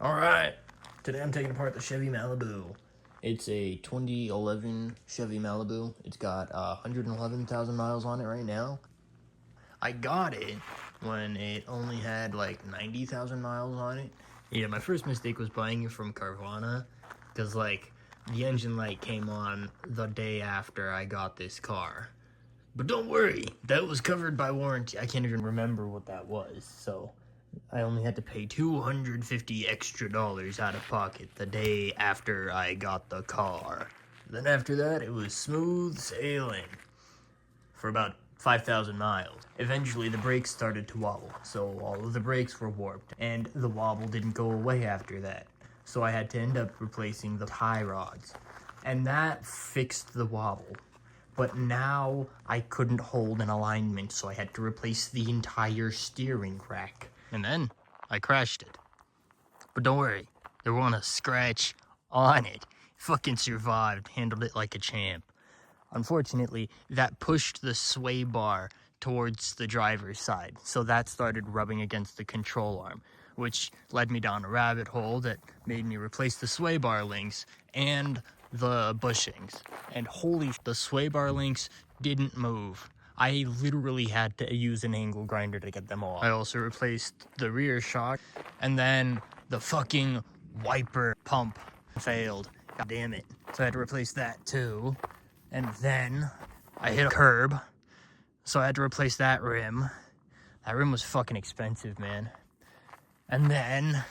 Alright, today I'm taking apart the Chevy Malibu. It's a 2011 Chevy Malibu. It's got 111,000 miles on it right now. I got it when it only had like 90,000 miles on it. Yeah, my first mistake was buying it from Carvana, because like the engine light came on the day after I got this car. But don't worry, that was covered by warranty. I can't even remember what that was, so I only had to pay $250 extra out of pocket the day after I got the car. Then after that, it was smooth sailing for about 5,000 miles. Eventually, the brakes started to wobble, so all of the brakes were warped, and the wobble didn't go away after that. So I had to end up replacing the tie rods, and that fixed the wobble. But now I couldn't hold an alignment, so I had to replace the entire steering rack. And then I crashed it. But don't worry, there wasn't a scratch on it. Fucking survived, handled it like a champ. Unfortunately, that pushed the sway bar towards the driver's side, so that started rubbing against the control arm, which led me down a rabbit hole that made me replace the sway bar links and the bushings. And the sway bar links didn't move. I literally had to use an angle grinder to get them off. I also replaced the rear shock, and then the fucking wiper pump failed. God damn it. So I had to replace that too. And then I hit a curb, so I had to replace that rim. That rim was fucking expensive, man. And then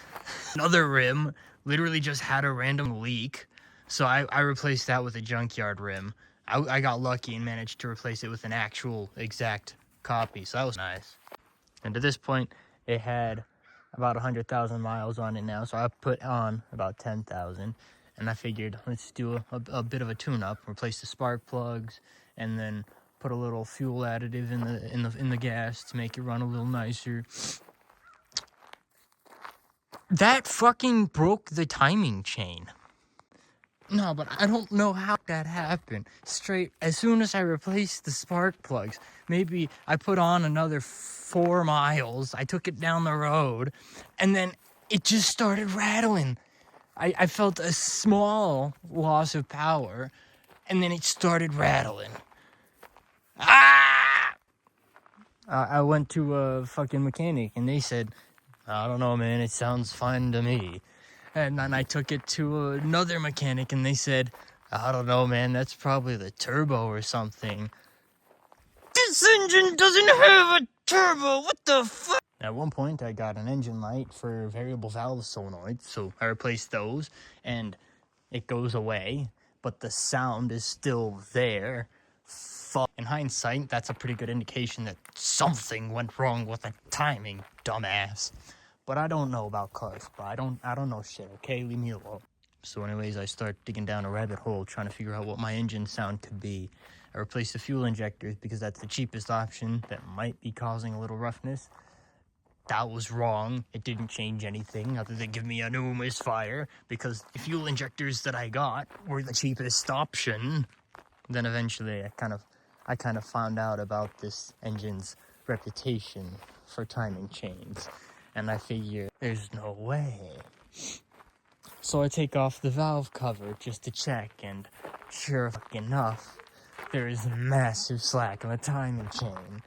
another rim literally just had a random leak, so I replaced that with a junkyard rim. I got lucky and managed to replace it with an actual exact copy, so that was nice. And to this point, it had about 100,000 miles on it now, so I put on about 10,000. And I figured, let's do a bit of a tune-up, replace the spark plugs, and then put a little fuel additive in the gas to make it run a little nicer. That fucking broke the timing chain. No, but I don't know how that happened. Straight, as soon as I replaced the spark plugs, maybe I put on another 4 miles, I took it down the road, and then it just started rattling. I felt a small loss of power, and then it started rattling. Ah! I went to a fucking mechanic, and they said, I don't know, man, it sounds fine to me. And then I took it to another mechanic, and they said, I don't know, man, that's probably the turbo or something. This engine doesn't have a turbo, what the fuck? At one point, I got an engine light for variable valve solenoids, so I replaced those, and it goes away, but the sound is still there. Fuck. In hindsight, that's a pretty good indication that something went wrong with the timing, dumbass. But I don't know about cars, bro. I don't know shit, okay? Leave me alone. So anyways, I start digging down a rabbit hole, trying to figure out what my engine sound could be. I replaced the fuel injectors because that's the cheapest option that might be causing a little roughness. That was wrong. It didn't change anything other than give me a new misfire, because the fuel injectors that I got were the cheapest option. Then eventually I kind of found out about this engine's reputation for timing chains, and I figure there's no way. So I take off the valve cover just to check, and sure enough, there is massive slack in the timing chain.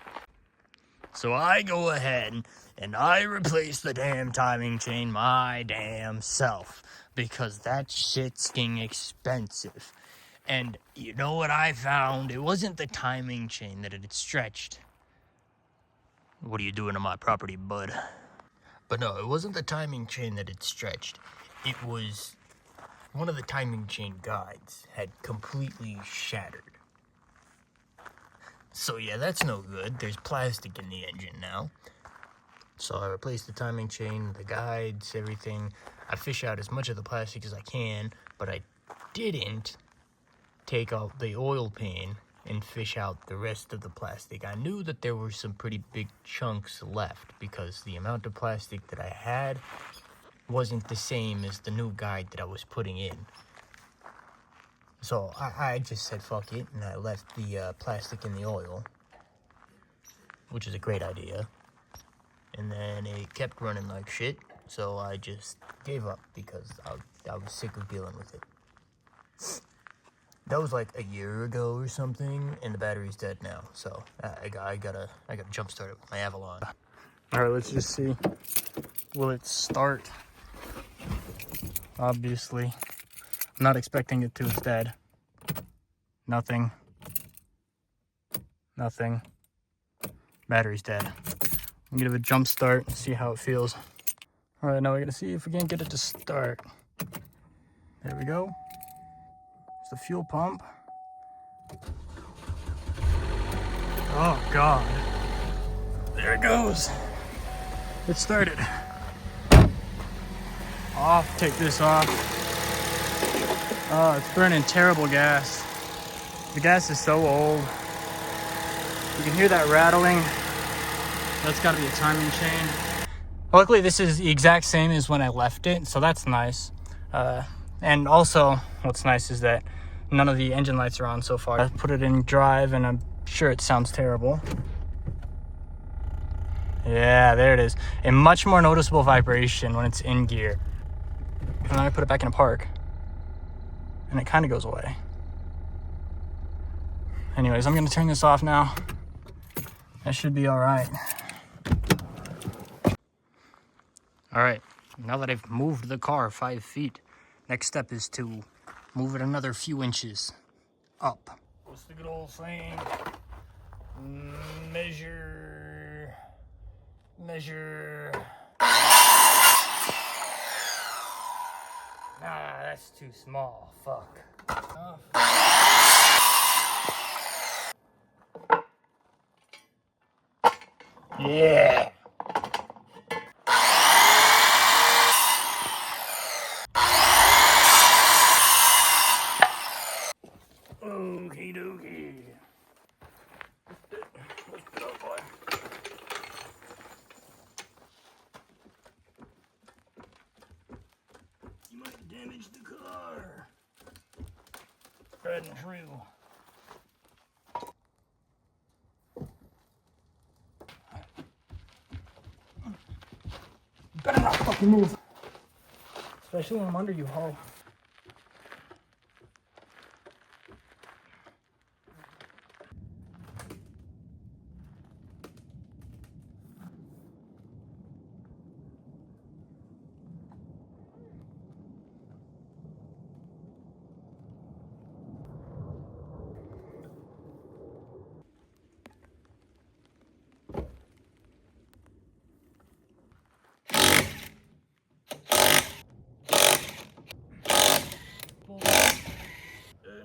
So I go ahead and I replace the damn timing chain my damn self, because that shit's getting expensive. And you know what I found? It wasn't the timing chain that it had stretched. What are you doing on my property, bud? But no, it wasn't the timing chain that had stretched. It was one of the timing chain guides had completely shattered. So yeah, that's no good. There's plastic in the engine now. So I replaced the timing chain, the guides, everything. I fish out as much of the plastic as I can, but I didn't take out the oil pan and fish out the rest of the plastic. I knew that there were some pretty big chunks left, because the amount of plastic that I had wasn't the same as the new guide that I was putting in. So I just said fuck it, and I left the plastic in the oil, which is a great idea. And then it kept running like shit, so I just gave up because I was sick of dealing with it. That was like a year ago or something, and the battery's dead now. So I gotta jump start it with my Avalon. All right, let's just see. Will it start? Obviously, I'm not expecting it to. It's dead. Nothing. Nothing. Battery's dead. I'm gonna give it a jump start and see how it feels. All right, now we're gonna see if we can get it to start. There we go. It's the fuel pump. Oh God. There it goes. It started. Off, take this off. Oh, it's burning terrible gas. The gas is so old. You can hear that rattling. That's gotta be a timing chain. Luckily, this is the exact same as when I left it, so that's nice. And also, what's nice is that none of the engine lights are on so far. I put it in drive, and I'm sure it sounds terrible. Yeah, there it is. A much more noticeable vibration when it's in gear. And then I put it back in park, and it kind of goes away. Anyways, I'm gonna turn this off now. That should be all right. All right, now that I've moved the car 5 feet, next step is to move it another few inches up. What's the good old saying? Measure. Nah, that's too small. Fuck. Yeah. Okie dokie. Lift it up, boy. You might damage the car. Riding through. Better not fucking move. Especially when I'm under you, ho.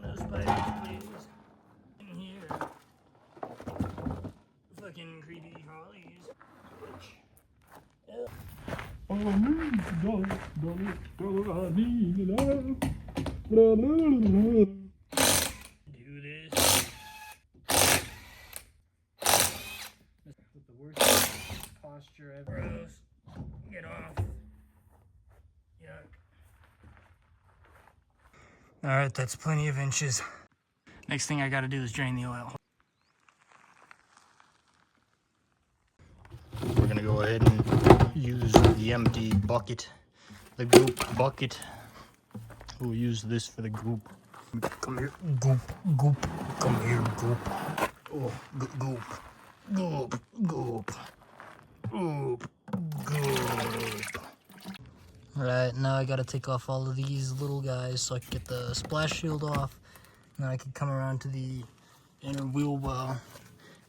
No spiders, please. In here. Fucking creepy crawlies. I need love. Do this. With the worst posture ever. Gross. Get off. Yuck. All right, that's plenty of inches. Next thing I gotta do is drain the oil. We're gonna go ahead and use the empty bucket, the goop bucket. We'll use this for the goop. Come here, goop, goop. Come here, goop. Oh, goop, goop, goop, goop, goop. Right, now I gotta take off all of these little guys so I can get the splash shield off. And then I can come around to the inner wheel well.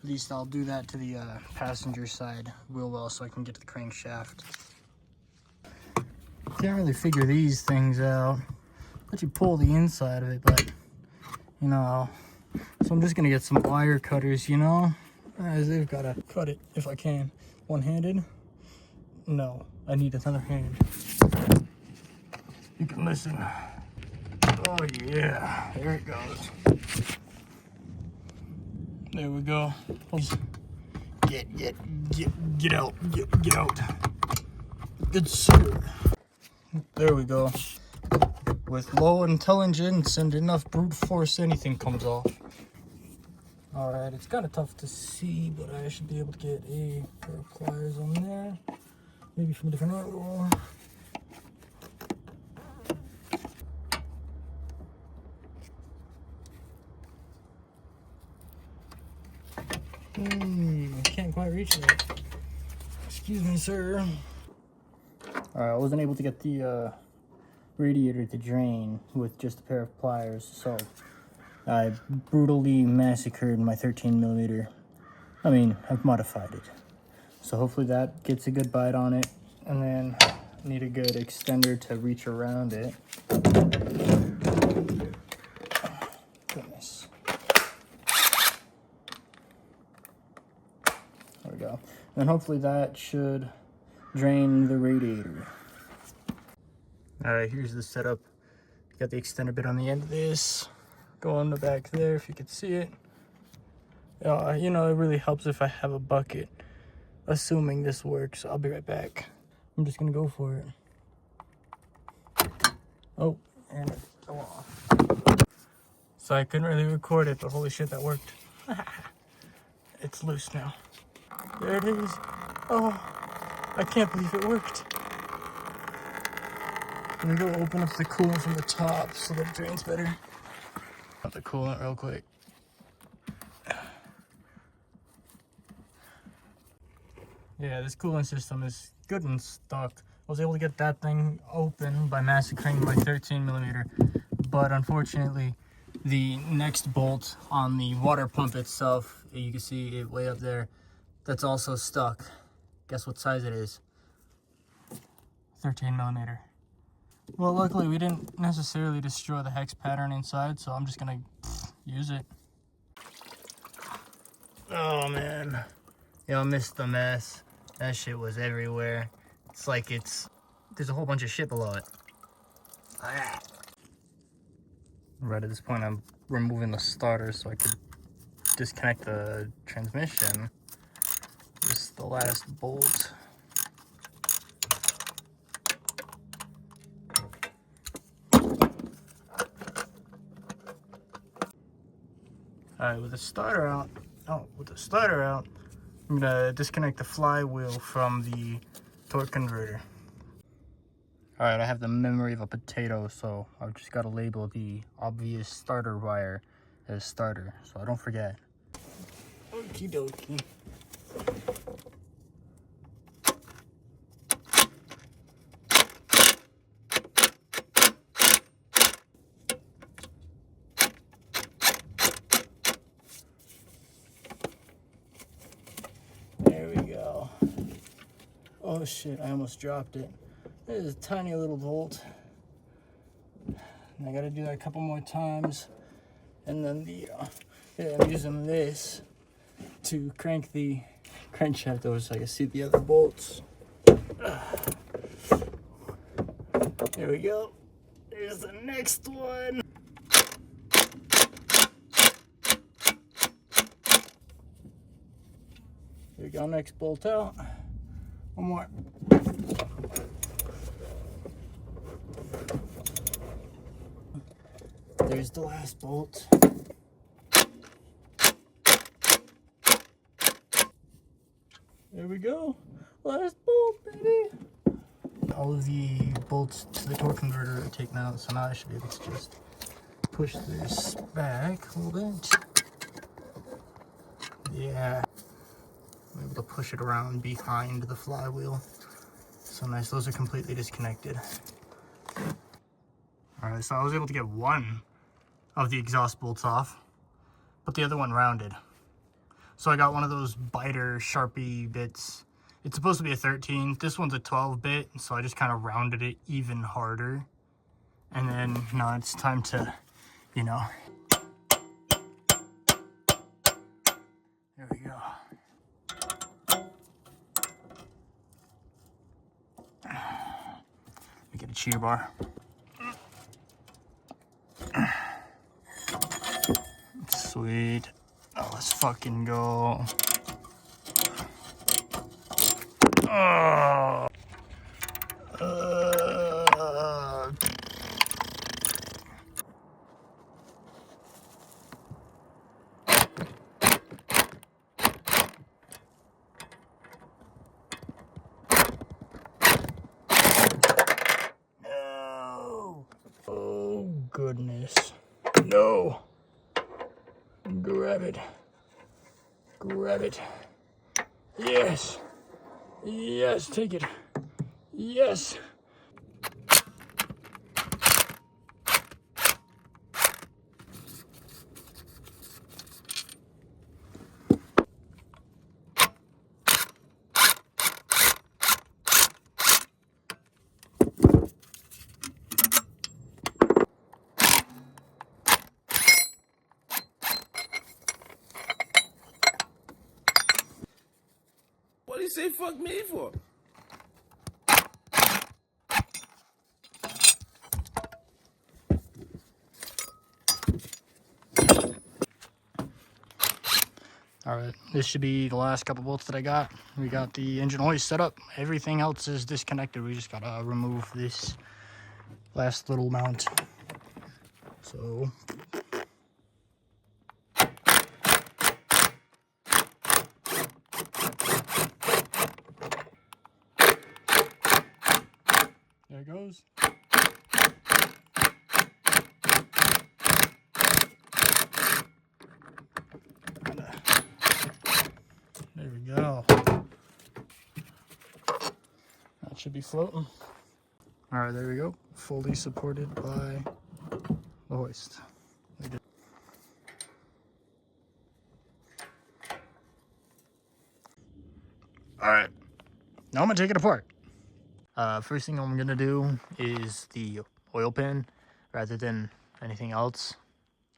At least I'll do that to the passenger side wheel well so I can get to the crankshaft. Can't really figure these things out. Let you pull the inside of it, but you know. So I'm just gonna get some wire cutters, you know. As they've gotta cut it if I can. One-handed? No, I need another hand. You can listen. Oh yeah, there it goes. There we go. Get out, get out. Good sir. There we go. With low intelligence and enough brute force, anything comes off. All right, it's kind of tough to see, but I should be able to get a pair of pliers on there. Maybe from a different angle. not reaching it. Excuse me, sir. Alright, I wasn't able to get the radiator to drain with just a pair of pliers, so I brutally massacred my 13mm. I mean, I've modified it. So hopefully that gets a good bite on it, and then need a good extender to reach around it. Goodness. There we go. And hopefully that should drain the radiator. Alright, here's the setup. Got the extender bit on the end of this. Go on the back there if you can see it. You know, it really helps if I have a bucket. Assuming this works, I'll be right back. I'm just gonna go for it. Oh, and it fell off. So I couldn't really record it, but holy shit, that worked. It's loose now. There it is. Oh, I can't believe it worked. Let me go open up the coolant from the top so that it drains better. Out the coolant real quick. Yeah, this coolant system is good and stock. I was able to get that thing open by massacring my 13mm, but unfortunately, the next bolt on the water pump itself, you can see it way up there, that's also stuck. Guess what size it is? 13mm. Well, luckily we didn't necessarily destroy the hex pattern inside, so I'm just gonna use it. Oh man, y'all missed the mess. That shit was everywhere. It's like there's a whole bunch of shit below it. Right at this point, I'm removing the starter so I could disconnect the transmission. This is the last bolt. Alright, with the starter out, I'm gonna disconnect the flywheel from the torque converter. Alright, I have the memory of a potato, so I've just got to label the obvious starter wire as starter, so I don't forget. Okie dokie. There we go. Oh shit, I almost dropped it. This is a tiny little bolt. And I gotta do that a couple more times. And then I'm using this to crank the crankshaft over so I can see the other bolts. There we go. There's the next one. There we go, next bolt out. One more. There's the last bolt. There we go. Last bolt, baby. All of the bolts to the torque converter are taken out, so now I should be able to just push this back a little bit. Yeah. I'm able to push it around behind the flywheel. So nice, those are completely disconnected. Alright, so I was able to get one of the exhaust bolts off, but the other one rounded. So I got one of those biter Sharpie bits. It's supposed to be a 13. This one's a 12-bit, so I just kind of rounded it even harder. And then now it's time to, you know. There we go. Let me get a cheater bar. Sweet. Oh, let's fucking go. Oh. No. Oh, goodness. No. Grab it. Grab it. Yes. Yes, take it. Yes. What do you say fuck me for? All right, this should be the last couple bolts that I got. We got the engine hoist set up. Everything else is disconnected. We just gotta remove this last little mount. So there it goes. There we go. That should be floating. All right, there we go. Fully supported by the hoist. All right, now I'm gonna take it apart. First thing I'm gonna do is the oil pan rather than anything else.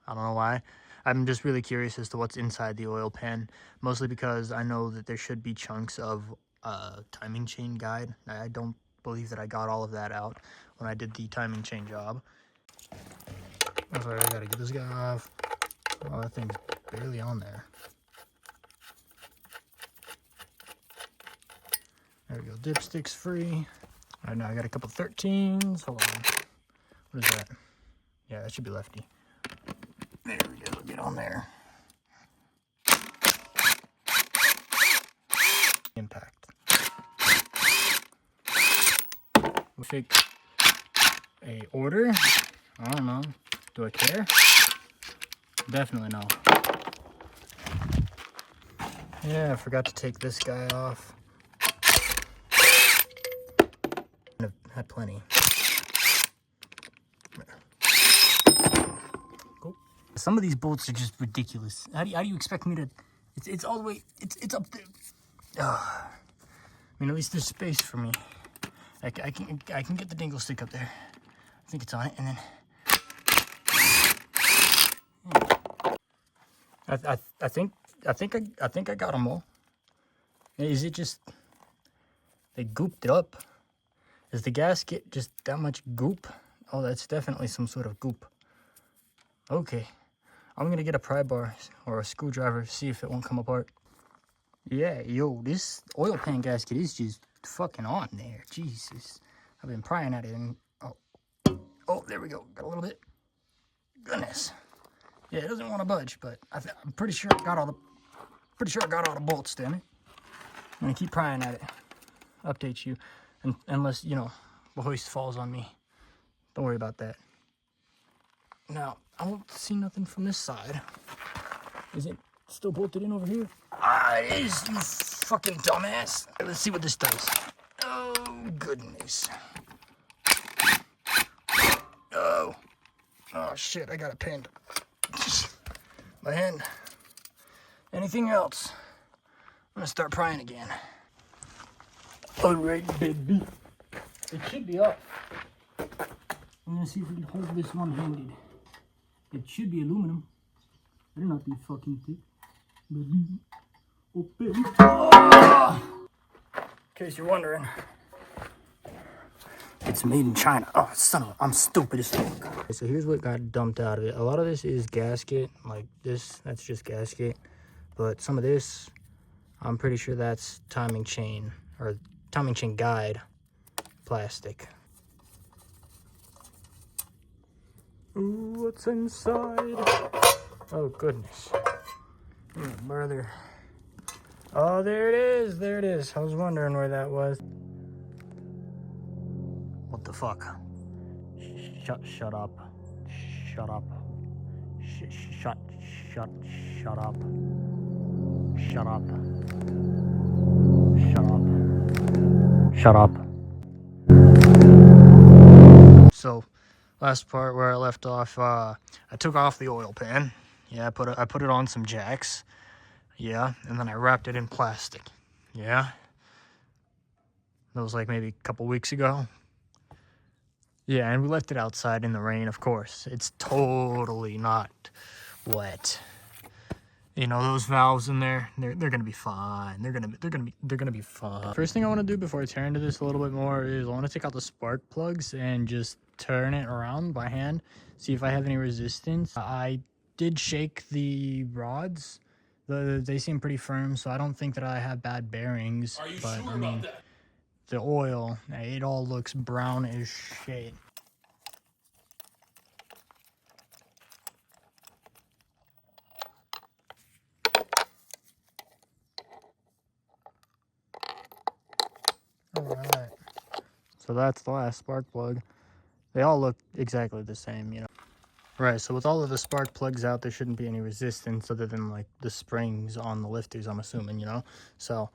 I don't know why. I'm just really curious as to what's inside the oil pan, mostly because I know that there should be chunks of timing chain guide. I don't believe that I got all of that out when I did the timing chain job. Okay, I gotta get this guy off. Oh, that thing's barely on there. There we go, dipsticks free. All right, now I got a couple 13s. Hold on. What is that? Yeah, that should be lefty. There we go, get on there. Impact. We'll take a order. I don't know. Do I care? Definitely no. Yeah, I forgot to take this guy off. I've had plenty. Cool. Some of these bolts are just ridiculous. How do you expect me to? It's all the way. It's up there. I mean, at least there's space for me. I can get the dingle stick up there. I think it's on it, and then. I think I got them all. Is it just they gooped it up? Is the gasket just that much goop? Oh, that's definitely some sort of goop. Okay, I'm gonna get a pry bar or a screwdriver, see if it won't come apart. Yeah, yo, this oil pan gasket is just fucking on there. Jesus, I've been prying at it and oh, there we go. Got a little bit. Goodness. Yeah, it doesn't want to budge, but I'm pretty sure I got all the bolts. Damn it! I'm gonna keep prying at it. Update you, unless you know the hoist falls on me. Don't worry about that. Now I don't see nothing from this side. Is it still bolted in over here? Ah, it is. You fucking dumbass. Let's see what this does. Oh goodness. Oh shit! I got it pinned. My hand. Anything else? I'm gonna start prying again. Alright, baby. It should be up. I'm gonna see if we can hold this one-handed. It should be aluminum. Better not be fucking thick. Baby. Oh, baby. Oh! In case you're wondering. It's made in China. Oh, son of a... I'm stupid as fuck. Okay, so here's what got dumped out of it. A lot of this is gasket. Like this, that's just gasket. But some of this, I'm pretty sure that's timing chain. Or timing chain guide. Plastic. Ooh, what's inside? Oh, goodness. Brother. Oh, there it is. There it is. I was wondering where that was. What the fuck? Shut up. Shut up. Shut up. Shut up. Shut up. So, last part where I left off, I took off the oil pan. Yeah, I put it on some jacks. Yeah, and then I wrapped it in plastic. Yeah. That was like maybe a couple weeks ago. Yeah, and we left it outside in the rain, of course. It's totally not wet. You know, those valves in there, they're gonna be fine. They're gonna be fine. First thing I want to do before I tear into this a little bit more is I want to take out the spark plugs and just turn it around by hand, see if I have any resistance. I did shake the rods. They seem pretty firm, so I don't think that I have bad bearings. Are you but sure I mean, about that? the oil, it all looks brown as shit. Alright, so that's the last spark plug. They all look exactly the same, you know. Right, so with all of the spark plugs out, there shouldn't be any resistance other than like the springs on the lifters, I'm assuming, you know. So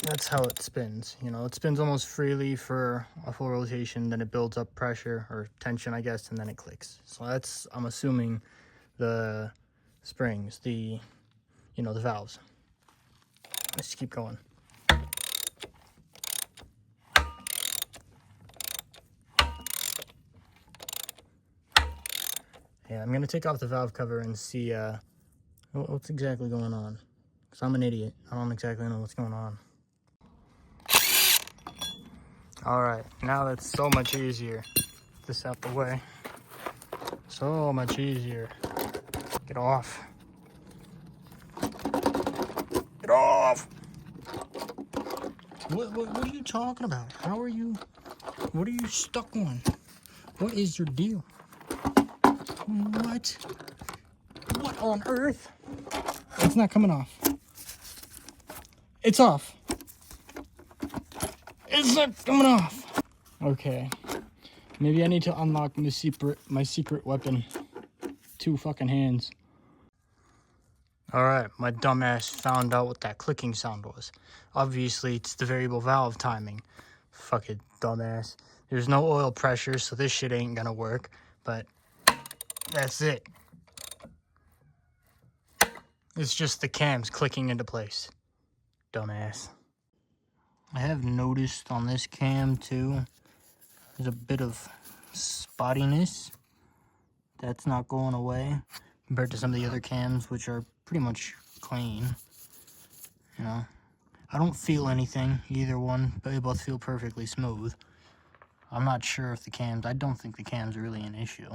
that's how it spins, you know. It spins almost freely for a full rotation, then it builds up pressure or tension, I guess, and then it clicks. So that's, I'm assuming, the springs, the valves. Let's just keep going. Yeah, I'm gonna take off the valve cover and see what's exactly going on. Because I'm an idiot. I don't exactly know what's going on. Alright, now that's so much easier. Get this out the way. So much easier. Get off. Get off! What are you talking about? How are you? What are you stuck on? What is your deal? What? What on earth? It's not coming off. It's off. It's not coming off. Okay. Maybe I need to unlock my secret weapon. 2 fucking hands. Alright, my dumbass found out what that clicking sound was. Obviously, it's the variable valve timing. Fucking dumbass. There's no oil pressure, so this shit ain't gonna work. But that's it. It's just the cams clicking into place. Dumbass. I have noticed on this cam too, there's a bit of spottiness. That's not going away compared to some of the other cams, which are pretty much clean. You know, I don't feel anything, either one, but they both feel perfectly smooth. I'm not sure if I don't think the cam's really an issue.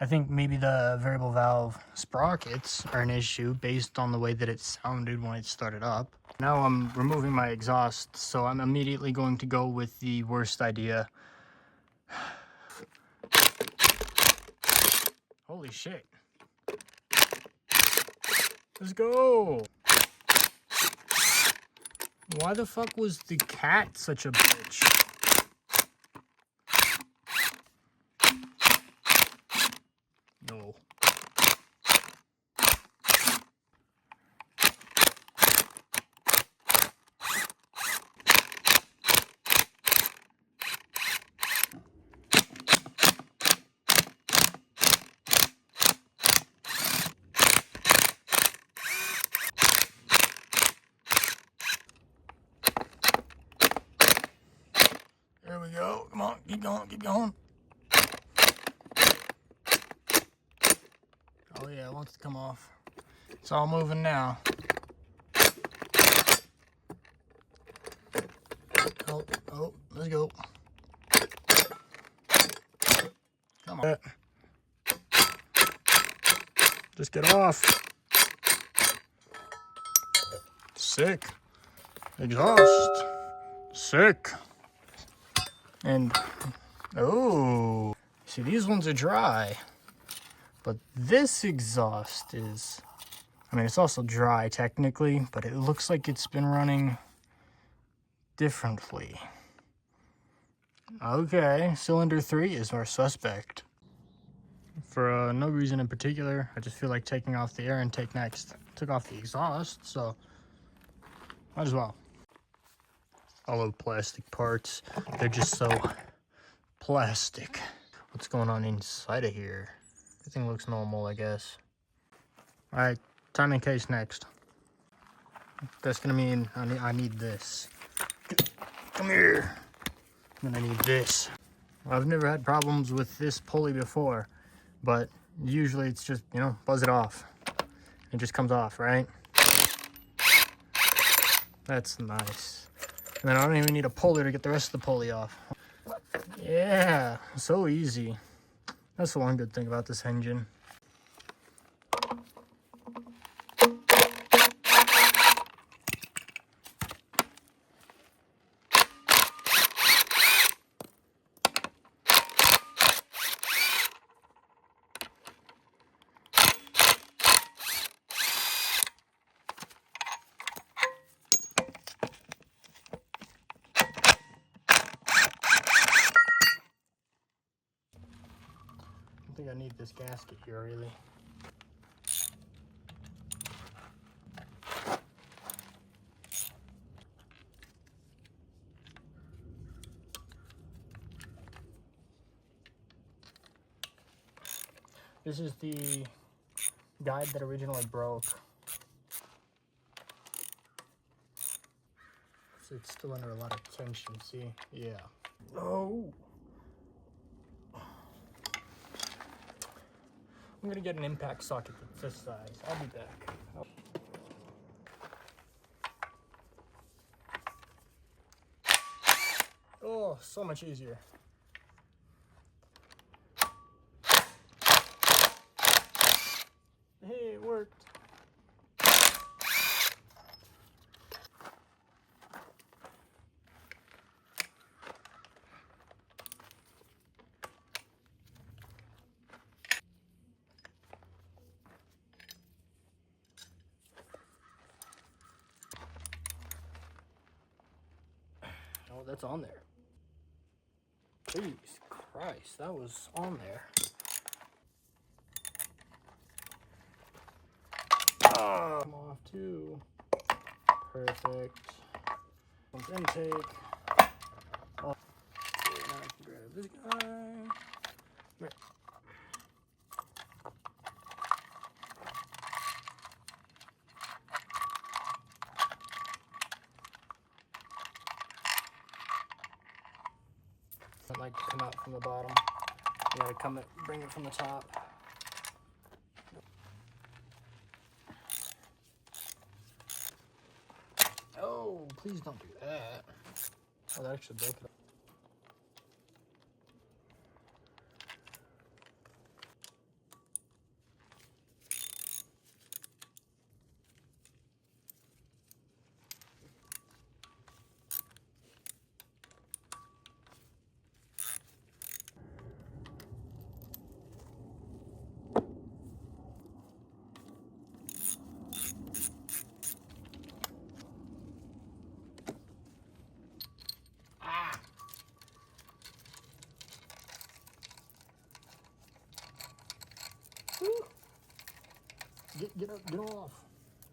I think maybe the variable valve sprockets are an issue based on the way that it sounded when it started up. Now I'm removing my exhaust, so I'm immediately going to go with the worst idea. Holy shit. Let's go. Why the fuck was the cat such a bitch? No. There we go. Come on, keep going, keep going. Oh yeah, it wants to come off. It's all moving now. Oh, let's go. Come on. Just get off. Sick. Exhaust. Sick. And, oh, see, these ones are dry. But this exhaust is, I mean, it's also dry technically, but it looks like it's been running differently. Okay, cylinder 3 is our suspect. For no reason in particular, I just feel like taking off the air intake next. Took off the exhaust, so might as well. hollow plastic parts. They're just so plastic. What's going on inside of here? Everything looks normal, I guess. All right, timing case next. That's gonna mean I need this. Come here. And I need this. I've never had problems with this pulley before, but usually it's just, you know, buzz it off. It just comes off, right? That's nice. And then I don't even need a pulley to get the rest of the pulley off. Yeah, so easy. That's the one good thing about this engine. I think I need this gasket here, really. This is the guide that originally broke. So it's still under a lot of tension, see? Yeah. Oh! I'm gonna get an impact socket that's this size. I'll be back. Oh, so much easier. Hey, it worked. Oh, that's on there. Please, Christ, that was on there. Oh, I'm off too. Perfect. Intake. Oh, now I can grab this guy. Here. I'd like to come out from the bottom. You gotta bring it from the top. Oh, please don't do that. Oh, that actually broke it. Get off.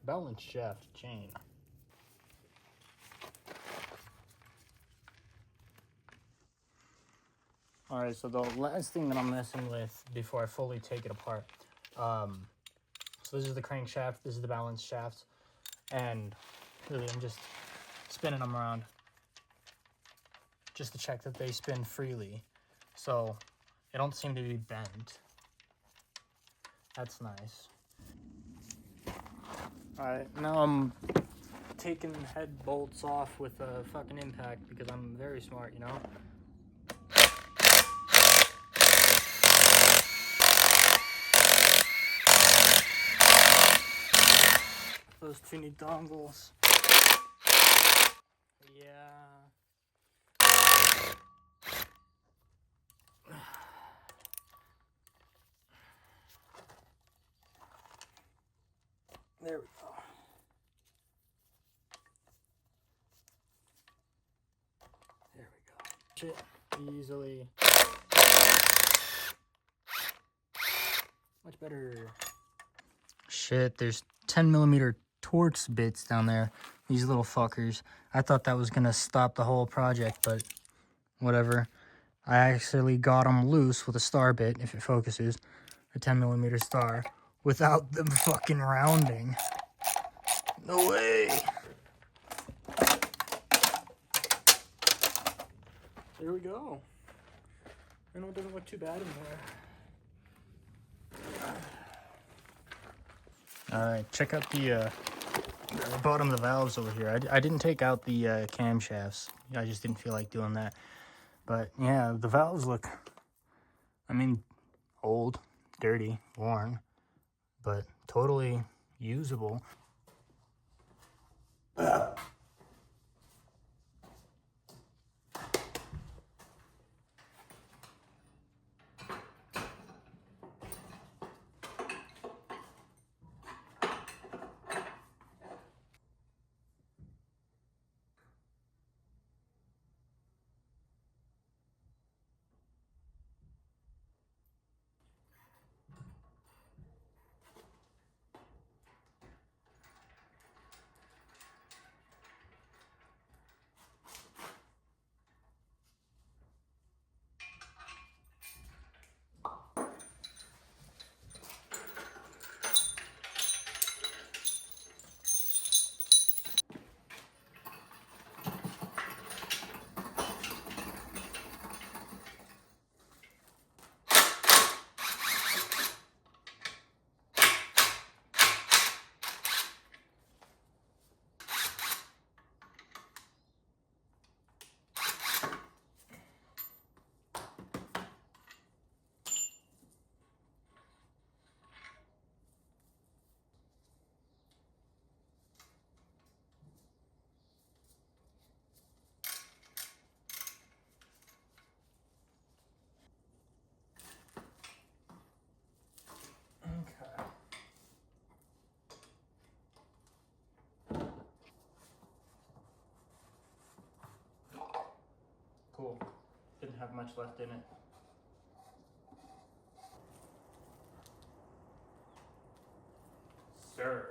Balance shaft chain. Alright, so the last thing that I'm messing with before I fully take it apart. So this is the crankshaft, this is the balance shaft, and really I'm just spinning them around just to check that they spin freely. So they don't seem to be bent. That's nice. Alright, now I'm taking head bolts off with a fucking impact because I'm very smart, you know? Those two need dongles. Yeah. There we go. There we go. Shit, easily. Much better. Shit, there's 10mm Torx bits down there. These little fuckers. I thought that was gonna stop the whole project, but whatever. I actually got them loose with a star bit, if it focuses, a 10mm star, without them fucking rounding. No way. There we go. I know it doesn't look too bad in there. Alright, check out the bottom of the valves over here. I didn't take out the camshafts. I just didn't feel like doing that. But yeah, the valves look, I mean, old, dirty, worn, but totally usable. Cool. Didn't have much left in it. Sir.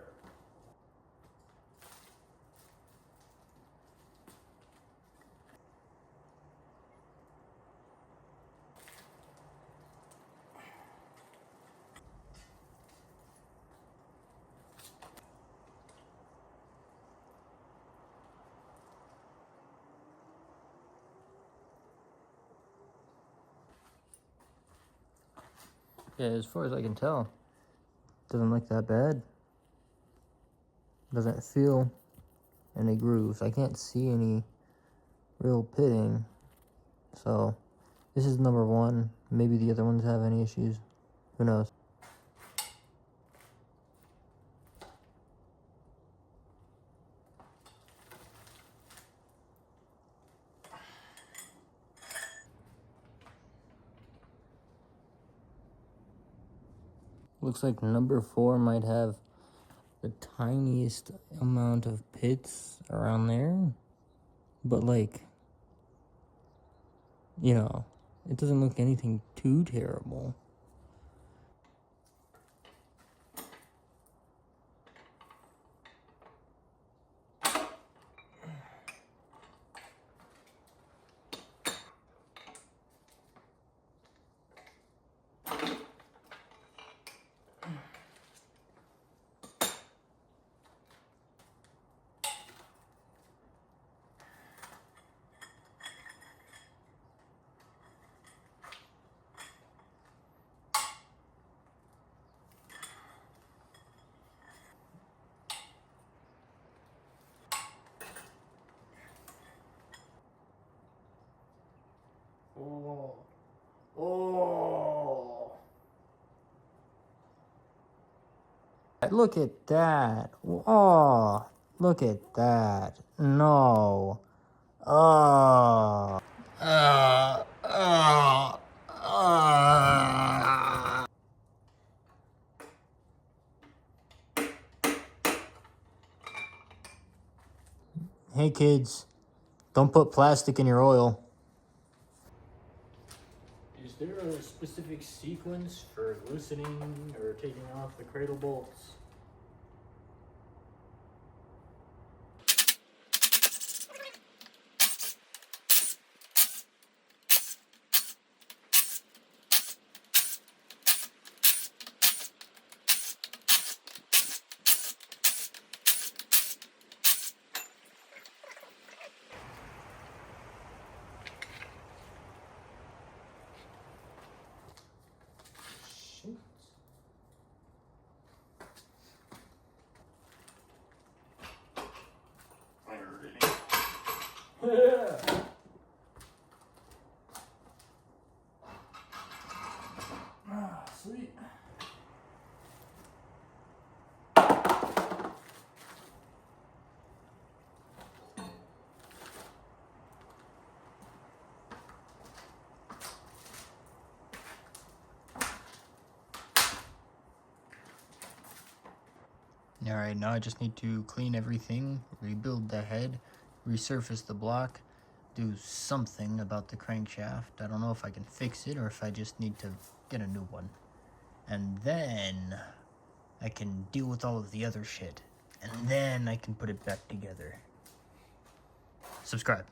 Yeah, as far as I can tell, doesn't look that bad. Doesn't feel any grooves. I can't see any real pitting. So this is number one. Maybe the other ones have any issues. Who knows? Looks like number 4 might have the tiniest amount of pits around there. But like, you know, it doesn't look anything too terrible. Oh. Oh. Look at that. Oh. Look at that. No. Oh. Uh. Hey kids, don't put plastic in your oil. Is there a specific sequence for loosening or taking off the cradle bolts? Alright, now I just need to clean everything, rebuild the head, resurface the block, do something about the crankshaft. I don't know if I can fix it or if I just need to get a new one. And then I can deal with all of the other shit. And then I can put it back together. Subscribe.